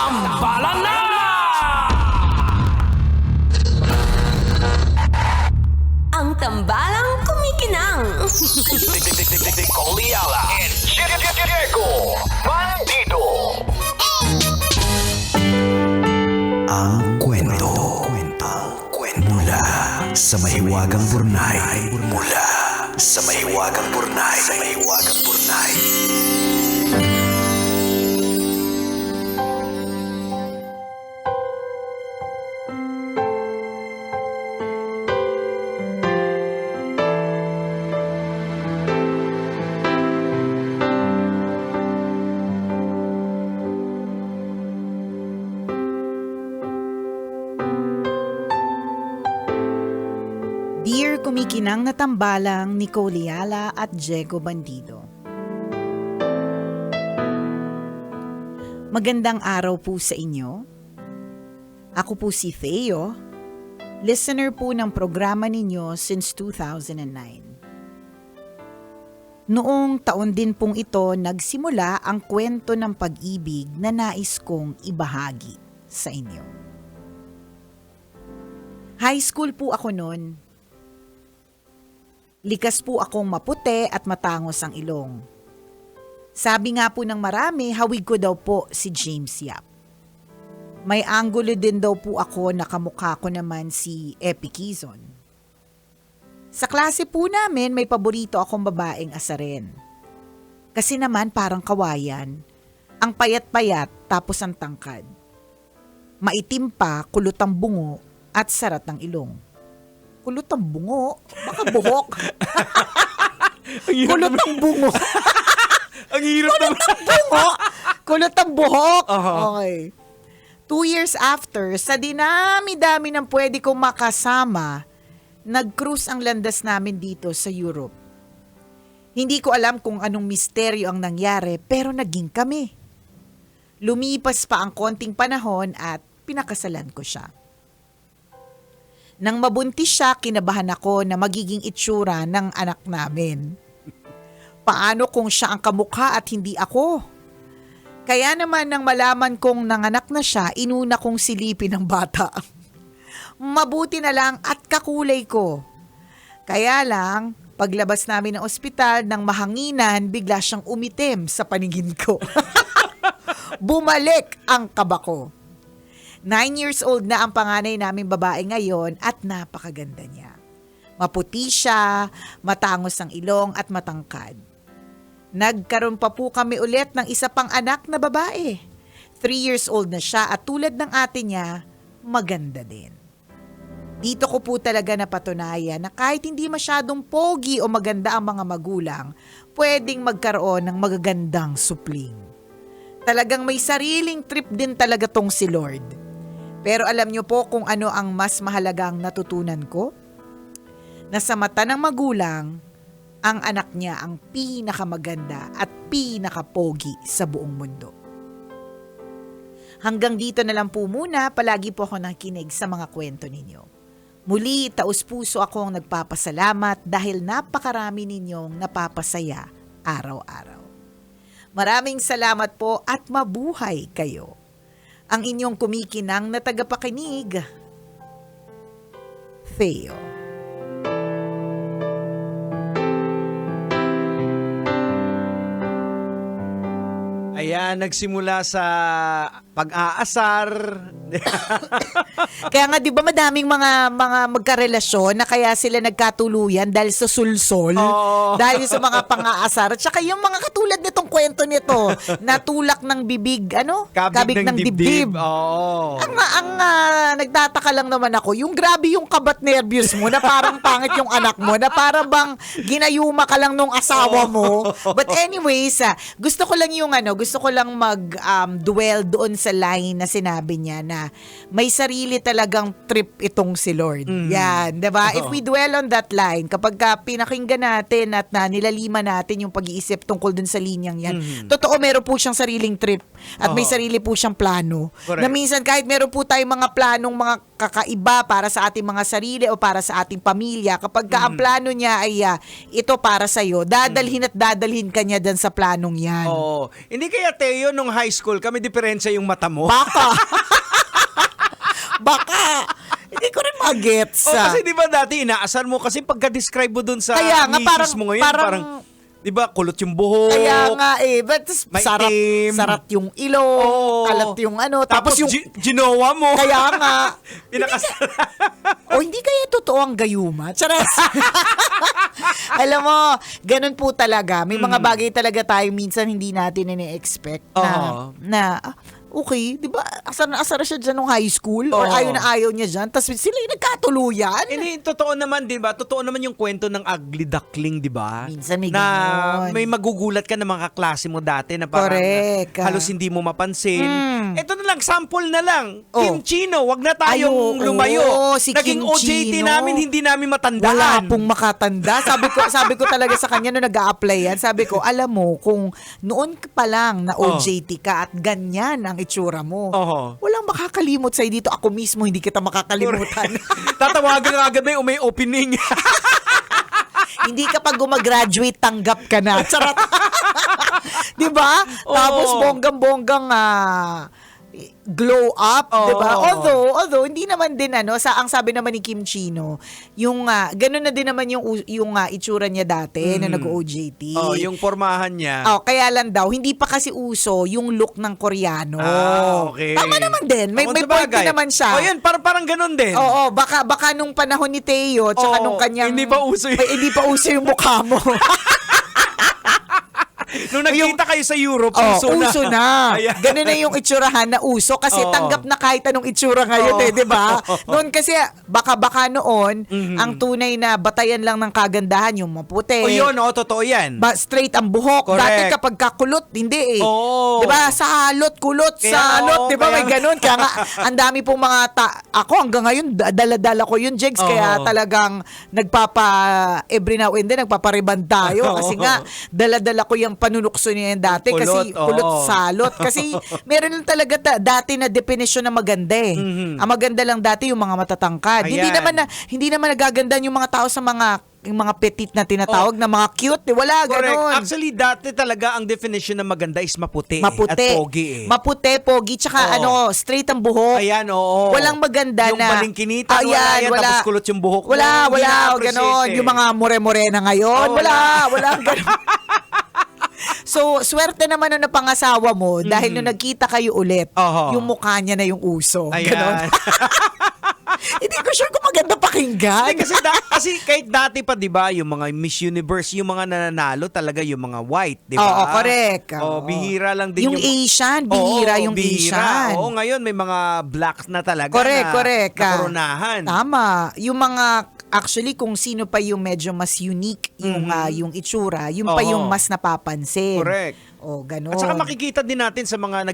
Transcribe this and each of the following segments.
Tambalan na! Ang tambalang kumikinang. Nicole Ayala and Diego Bandido. Ang kwento. Mula sa mahiwagang burnay. Mula sa mahiwagang burnay. Dear kumikinang na tambalang Nicole Ayala at Diego Bandido. Magandang araw po sa inyo. Ako po si Theo, listener po ng programa ninyo since 2009. Noong taon din pong ito nagsimula ang kwento ng pag-ibig na nais kong ibahagi sa inyo. High school po ako noon. Likas po akong maputi at matangos ang ilong. Sabi nga po ng marami, hawig ko daw po si James Yap. May anggulo din daw po ako na kamukha ko naman si Epi Quizon. Sa klase po namin, may paborito akong babaeng asarin. Kasi naman parang kawayan, ang payat-payat tapos ang tangkad. Maitim pa, kulot ang bungo at sarat ng ilong. Kulot ang bungo? Baka buhok. Kulot ang bungo. Ang hirap naman. Bungo? Kulot ang buhok. Uh-huh. Okay. 2 years after, sa dinami-dami ng pwede kong makasama, nag-cruise ang landas namin dito sa Europe. Hindi ko alam kung anong misteryo ang nangyari, pero naging kami. Lumipas pa ang konting panahon at pinakasalan ko siya. Nang mabuntis siya, kinabahan ako na magiging itsura ng anak namin. Paano kung siya ang kamukha at hindi ako? Kaya naman nang malaman kong nanganak na siya, inuna kong silipin ang bata. Mabuti na lang at kakulay ko. Kaya lang, paglabas namin ng ospital ng mahanginan, bigla siyang umitim sa paningin ko. Bumalik ang kaba ko. 9 years old na ang panganay naming babae ngayon at napakaganda niya. Maputi siya, matangos ang ilong at matangkad. Nagkaroon pa po kami ulit ng isa pang anak na babae. 3 years old na siya at tulad ng ate niya, maganda din. Dito ko po talaga napatunayan na kahit hindi masyadong pogi o maganda ang mga magulang, pwedeng magkaroon ng magagandang supling. Talagang may sariling trip din talaga tong si Lord. Pero alam niyo po kung ano ang mas mahalagang natutunan ko? Na sa mata ng magulang, ang anak niya ang pinakamaganda at pinakapogi sa buong mundo. Hanggang dito na lang po muna, palagi po ako nakikinig sa mga kwento ninyo. Muli, taus-puso akong nagpapasalamat dahil napakarami ninyong napapasaya araw-araw. Maraming salamat po at mabuhay kayo. Ang inyong kumikinang na tagapakinig, Theo. Ayan, nagsimula sa pag-aasar. Kaya nga 'di ba madaming mga magkarelasyon na kaya sila nagkatuluyan dahil sa sulsol, dahil sa mga pang-aasar. At saka yung mga katulad nitong kwento nito, natulak ng bibig, kabig ng dibdib. Oo. Ang nagtataka lang naman ako, yung grabe yung kabat nervyos mo na parang pangit yung anak mo, na parang bang ginayuma ka lang nung asawa mo. But anyways, gusto ko lang mag-dwell doon sa line na sinabi niya na may sarili talagang trip itong si Lord. Yan, 'di ba? If we dwell on that line, kapag pinakinggan natin at nilalima natin yung pag-iisip tungkol dun sa linyang yan, totoo meron po siyang sariling trip at may sarili po siyang plano. Correct. Na minsan kahit meron po tayong mga planong mga kakaiba para sa ating mga sarili o para sa ating pamilya. Kapag ka ang plano niya ay ito para sa'yo, dadalhin at dadalhin ka niya dyan sa planong yan. Oo. Hindi kaya, Teo, nung high school, kami diferensya yung mata mo. Baka. Baka. Hindi ko rin magets. Kasi di ba dati inaasar mo kasi pagka-describe mo dun sa Kaya nga, misis mo ngayon, parang di ba, kulot yung buhok. Kaya nga but Maitim. sarat yung ilong, Oo. kalat yung tapos yung ginawa mo. kaya nga. Pinakasal. Hindi kaya totoo ang gayuma? Charas. Alam mo, ganun po talaga. May mga bagay talaga tayo minsan hindi natin ini-expect na okay, di ba? Asar na asar siya dyan nung high school or ayaw na ayaw niya dyan. Tapos sila yung nagkatuluyan. Hindi, totoo naman, di ba? Totoo naman yung kwento ng ugly duckling, di ba? Minsan may na ganon. may magugulat ka ng mga kaklase mo dati na parang Correct. halos hindi mo mapansin. Ito na lang, sample na lang. Oh. Kim Chino, wag na tayong Ay, oo, lumayo. si Naging Kim OJT Chino. namin, hindi namin matandaan. Wala pong makatanda. Sabi ko talaga sa kanya nung nag-a-apply yan, sabi ko, alam mo, kung noon ka pa lang na OJT ka at ganyan ang itsura mo, walang makakalimot sa'yo dito. Ako mismo, hindi kita makakalimutan. Tatawagan agad na yung may opening. Hindi ka pag gumagraduate, tanggap ka na. Charot. Di ba? Tapos bonggang-bonggang glow up, di ba? Although hindi naman din ang sabi naman ni Kim Chino, yung ganun na din naman yung itsura niya dati na nag-OJT. Yung formahan niya. Kaya lang daw hindi pa kasi uso yung look ng Koreano. Okay. Tama naman din. May point din naman siya. Yan, parang ganun din. Oo, baka nung panahon ni Teo tsaka nung kanyang hindi pa uso hindi pa uso yung mukha mo. Nung nagkita kayo sa Europe, uso na. Ayan. Ganun na yung itsurahan na uso kasi tanggap na kahit anong itsura ngayon di ba? Noon kasi baka noon ang tunay na batayan lang ng kagandahan yung maputi. Totoo yan. Straight ang buhok. Correct. Dati kapag kakulot, hindi eh. Oo. Di ba? Salot, kulot, Kaya, salot. Di ba? May kaya- ganun. Kaya nga, ang dami pong mga ako hanggang ngayon, dala-dala ko yun, Jegs. Kaya talagang every now and then, nagpapariban tayo. Kasi nga, dala-dala ko yung panunukso niya yan dati. Kasi kulot, salot. Kasi meron lang talaga dati na definition na maganda eh. Ang maganda lang dati yung mga matatangkad. Ayan. Hindi naman nagaganda yung mga tao sa yung mga petit na tinatawag na mga cute. Wala, Correct. ganon. Actually, dati talaga ang definition ng maganda is maputi. Maputi. At pogi eh. Maputi, pogi, tsaka straight ang buhok. Ayan, oo. Walang maganda yung na. balingkinitan, tapos kulot yung buhok mo. Wala, Hindi na-appreciate ganon. eh. Yung mga more-morena ngayon. Wala, ganon. So, swerte naman na napangasawa mo dahil nung nagkita kayo ulit, yung mukha niya na yung uso. Ayan. Ganon. Hindi ko sure kung maganda pakinggan. Hindi, kasi kahit dati pa, di ba, yung mga Miss Universe, yung mga nananalo talaga yung mga white, di ba? Oo, correct. Bihira lang din yung Asian, bihira yung bihira. Asian. Oo, ngayon may mga blacks na talaga Correct. na koronahan. Tama. Yung mga, actually, kung sino pa yung medyo mas unique yung itsura, yung pa yung mas napapansin. Correct. Ganon. At saka makikita din natin sa mga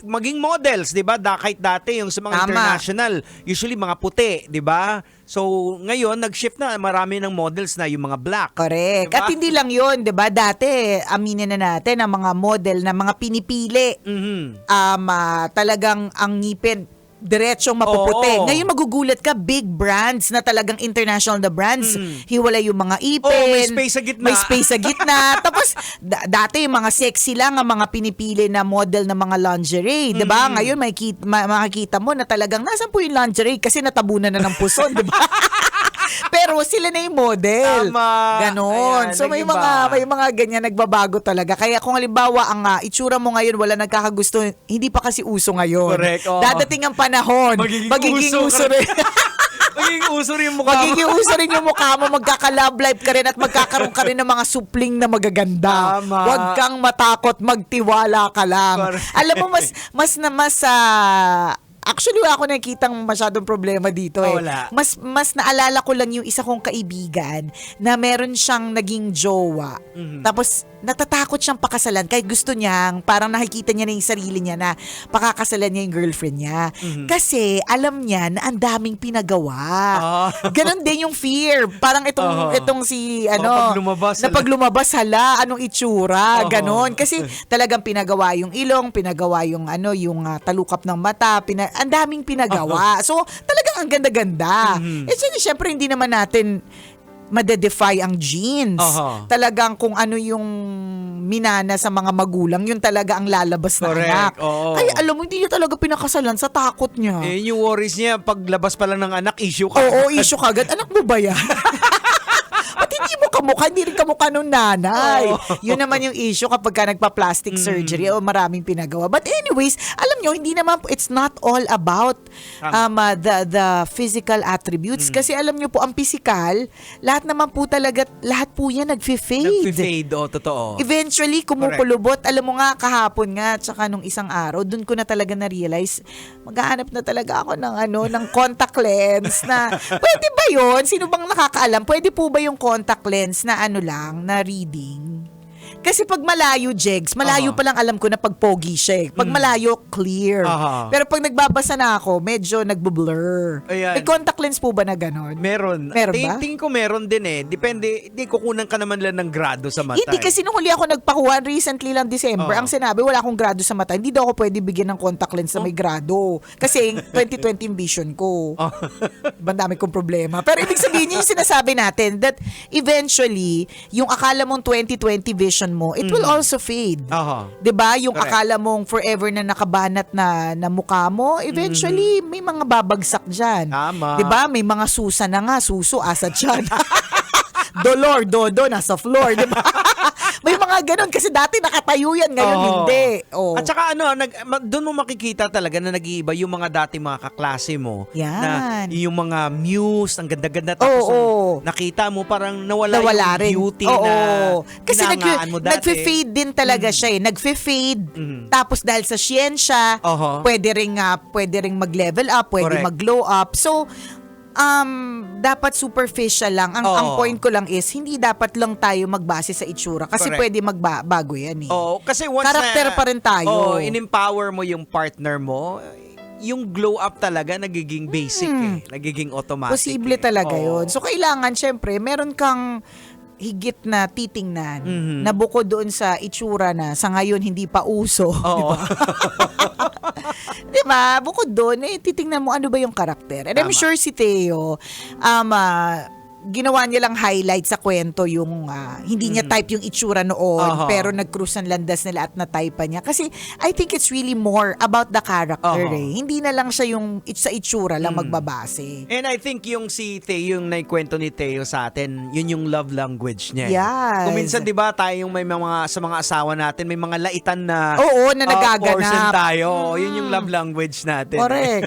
maging models, 'di ba? Kahit dati yung sa mga Tama. international, usually mga puti, 'di ba? So, ngayon nag-shift na marami ng models na yung mga black. Correct. Diba? At hindi lang yun, 'di ba? Dati, aminin na natin, ang mga model na mga pinipili, talagang ang ngipin, diretsong mapuputi. Oo. Ngayon magugulat ka, big brands na talagang international na brands. Hiwalay yung mga ipin. may space sa gitna. May space sa gitna. Tapos, dati yung mga sexy lang ang mga pinipili na model ng mga lingerie. Diba? Ngayon, makikita mo na talagang nasan po yung lingerie kasi natabunan na ng puson. Diba? Pero sila na yung model. Tama. Ganon. Ayan, So may nag-iba. mga ganyan nagbabago talaga. Kaya kung halimbawa ang itsura mo ngayon wala nagkakagusto, hindi pa kasi uso ngayon. Correct, oo. Dadating ang panahon, magiging uso rin. Magiging uso rin yung mukha mo. Magiging uso rin yung mukha mo, magkaka-love life ka rin at magkakaroon ka rin ng mga supling na magaganda. Tama. Huwag kang matakot, magtiwala ka lang. Correct. Alam mo, actually, ako nakikitang masyadong problema dito eh. Wala. Mas naalala ko lang yung isa kong kaibigan na meron siyang naging jowa. Tapos, natatakot siyang pakasalan kahit gusto niyang, parang nakikita niya na yung sarili niya na pakakasalan niya yung girlfriend niya. Kasi, alam niya na ang daming pinagawa. Ganon din yung fear. Parang itong si, pag lumabas, hala, anong itsura, ganon. Kasi, talagang pinagawa yung ilong, pinagawa yung, yung talukap ng mata, ang daming pinagawa. So, talagang ang ganda-ganda. Eh, syempre, hindi naman natin madedefy ang genes. Aha. Talagang kung ano yung minana sa mga magulang, yun talaga ang lalabas na Correct, anak. oo. Ay, alam mo, hindi niya talaga pinakasalan sa takot niya. Eh, yung worries niya, paglabas pa lang ng anak, issue ka. Oo, issue kagad. Anak mo ba yan? Ba't hindi mo kamukha? Hindi rin kamukha nung nanay. Yun naman yung issue kapag ka nagpa-plastic surgery o maraming pinagawa. But anyways, alam nyo, hindi naman, it's not all about the physical attributes. Kasi alam nyo po, ang physical, lahat naman po talaga, lahat po yan nagfi-fade. Nag-fade, totoo. Eventually, kumukulubot. Alam mo nga, kahapon nga, tsaka nung isang araw, dun ko na talaga na-realize, maghahanap na talaga ako ng contact lens na, pwede ba yun? Sino bang nakakaalam? Pwede po ba yung contact lens na na reading? Kasi pag malayo, Jegs, malayo pa lang alam ko na pag pogi siya. Pag malayo, clear. Pero pag nagbabasa na ako, medyo nagbo-blur. Ayan. May contact lens po ba na ganon? Meron. Meron ba? Tingin ko meron din eh. Depende, hindi kukunan ka naman lang ng grado sa mata. Hindi, kasi nung huli ako nagpakuha, recently lang December, ang sinabi, wala akong grado sa mata. Hindi daw ako pwede bigyan ng contact lens na may grado. Kasi 2020 yung vision ko. Ibang dami kong problema. Pero ibig sabihin yung sinasabi natin that eventually, yung akala mong 2020 vision mo, it will also fade. 'Di ba? Yung Correct. akala mong forever na nakabanat na mukha mo, eventually may mga babagsak diyan. Tama. 'Di ba? May mga susa na nga, suso asa diyan. Dolor, dodo, nasa floor, 'di ba? May mga ganun kasi dati nakatayo yan, ngayon hindi. Oh. At saka doon mo makikita talaga na nag-iiba yung mga dati mga kaklase mo. Yan. Na yung mga muse, ang ganda-ganda. Tapos nakita mo parang nawala yung rin. beauty Oo. na kasi hinangaan mo dati. nagfe-fade din talaga siya eh. Nagfe-fade. Tapos dahil sa siyensya, pwede ring mag-level up, pwede Correct. mag-glow up. So, dapat superficial lang. Ang point ko lang is, hindi dapat lang tayo magbase sa itsura. Kasi Correct. pwede magbago yan eh. Oo, kasi once Karakter pa rin tayo. in-empower mo yung partner mo, yung glow up talaga nagiging basic eh. Nagiging automatic. Posible talaga yun. So, kailangan, syempre, meron kang higit na titingnan na bukod doon sa itsura na sa ngayon hindi pa uso. Oo. Di ba? Bukod doon, titingnan mo ano ba yung karakter. And I'm Tama. sure si Theo, ginawa niya lang highlight sa kwento yung hindi niya type yung itsura noon, pero nag-cruise ang landas nila at na-type pa niya. Kasi I think it's really more about the character eh. Hindi na lang siya yung sa itsura lang magbabase. And I think yung si Theo, yung naikwento ni Theo sa atin, yun yung love language niya. Yes. Kung minsan, di ba, tayong may mga, sa mga asawa natin, may mga laitan na Oo, na nagaganap. portion tayo. Yun yung love language natin. Correct.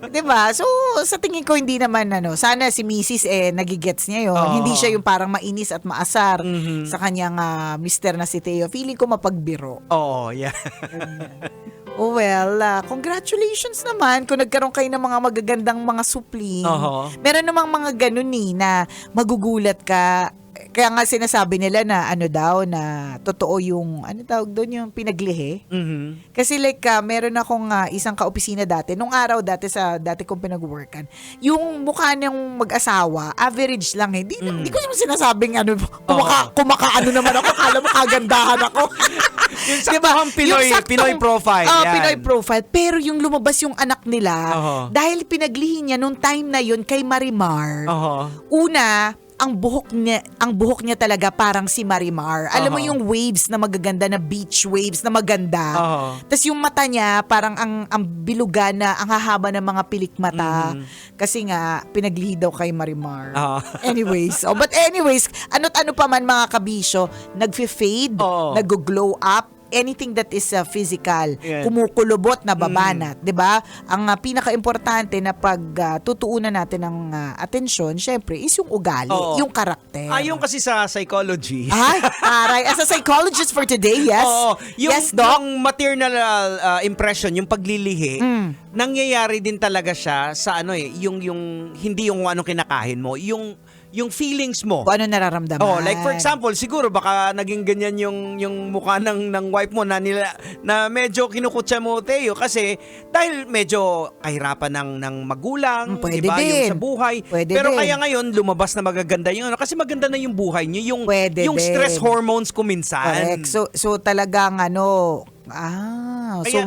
'Di ba? So, sa tingin ko hindi naman sana si Mrs. nagigets niya 'yon. Hindi siya yung parang mainis at maasar sa kanyang mister na si Theo. Feeling ko mapagbiro. Oo, yeah. Oh well, congratulations naman kung nagkaroon kayo ng mga magagandang mga supling. Meron namang mga ganun na magugulat ka. Kaya nga sinasabi nila na na totoo yung tawag doon, yung pinaglihi. Kasi like meron akong isang kaopisina dati nung araw dati kong pinag-workan. Yung mukha niyang mag-asawa, average lang eh. Di ko naman sinasabing kumakaano naman ako, akala mo kagandahan ako. Yung saktong Pinoy profile. Yan. Pinoy profile. Pero yung lumabas yung anak nila, dahil pinaglihi niya nung time na yun kay Marimar, una, ang buhok niya talaga parang si Marimar. Alam mo yung waves na magaganda, na beach waves na maganda. Tapos yung mata niya parang ang bilugan na ang hahaba ng mga pilik mata. Kasi nga pinaglihi daw kay Marimar. Anyways, ano't ano pa man mga kabisyo, nagfe-fade, nag-glow up. Anything that is physical, kumukulubot na babanat, 'di ba? Ang pinaka-importante na pagtutuunan natin ng atensyon, syempre, is yung ugali, yung karakter. Ayon kasi sa psychology. Ay, aray, as a psychologist for today, yes. Yes, Doc. Yung maternal impression, yung paglilihi, nangyayari din talaga siya sa yung hindi yung anong kinakain mo, yung feelings mo. Kung ano nararamdaman. Like for example, siguro baka naging ganyan yung mukha ng wife mo na medyo kinukutsa mo, Theo, kasi dahil medyo kahirapan ng magulang, Pwede diba, din. yung sa buhay. Pwede Pero din. kaya ngayon lumabas na magaganda yung kasi maganda na yung buhay niyo, yung Pwede yung din. stress hormones ko minsan. Correct. So talagang So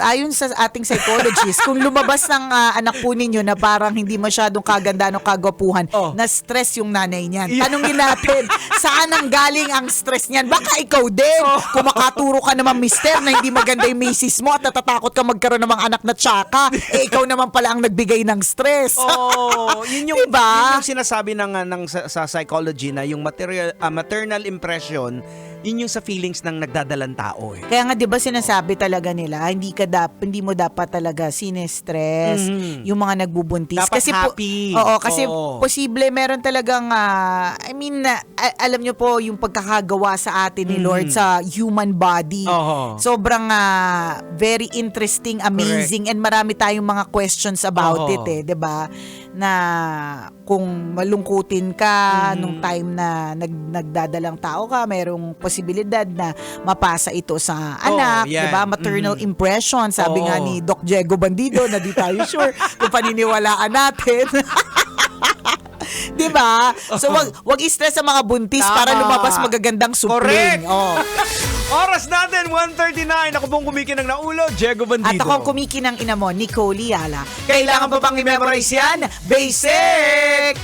ayon sa ating psychologist, kung lumabas ng anak po ninyo na parang hindi masyadong kaganda o kagwapuhan, na stress yung nanay niyan. Tanungin natin, saan ang galing ang stress niyan? Baka ikaw din. Kung makaturo ka naman, mister, na hindi maganda yung misis mo at natatakot ka magkaroon ng mga anak na tsaka, ikaw naman pala ang nagbigay ng stress. Yun yung, Diba? yun yung sinasabi sa psychology na yung maternal impression, yun yung sa feelings ng nagdadalang tao eh. Kaya nga 'di ba sinasabi talaga nila, hindi mo dapat talaga sinestress yung mga nagbubuntis. Dapat kasi happy. Kasi posible meron talagang alam nyo po yung pagkakagawa sa atin ni Lord sa human body. Sobrang very interesting, amazing, and marami tayong mga questions about it 'di ba? Na kung malungkutin ka nung time na nagdadalang tao ka, mayroong posibilidad na mapasa ito sa anak, yan. 'di ba? Maternal impression, sabi nga ni Doc Diego Bandido na di tayo sure kung paniniwalaan natin. 'Di ba? So wag i-stress sa mga buntis para lumabas magagandang supling. Correct. Oras natin 1:39. Ako pong kumikinang na ulo, Diego Bandido. At akong kumikinang ina mo, Nicole Yala. Kailangan pa bang i-memorize yan? Basic!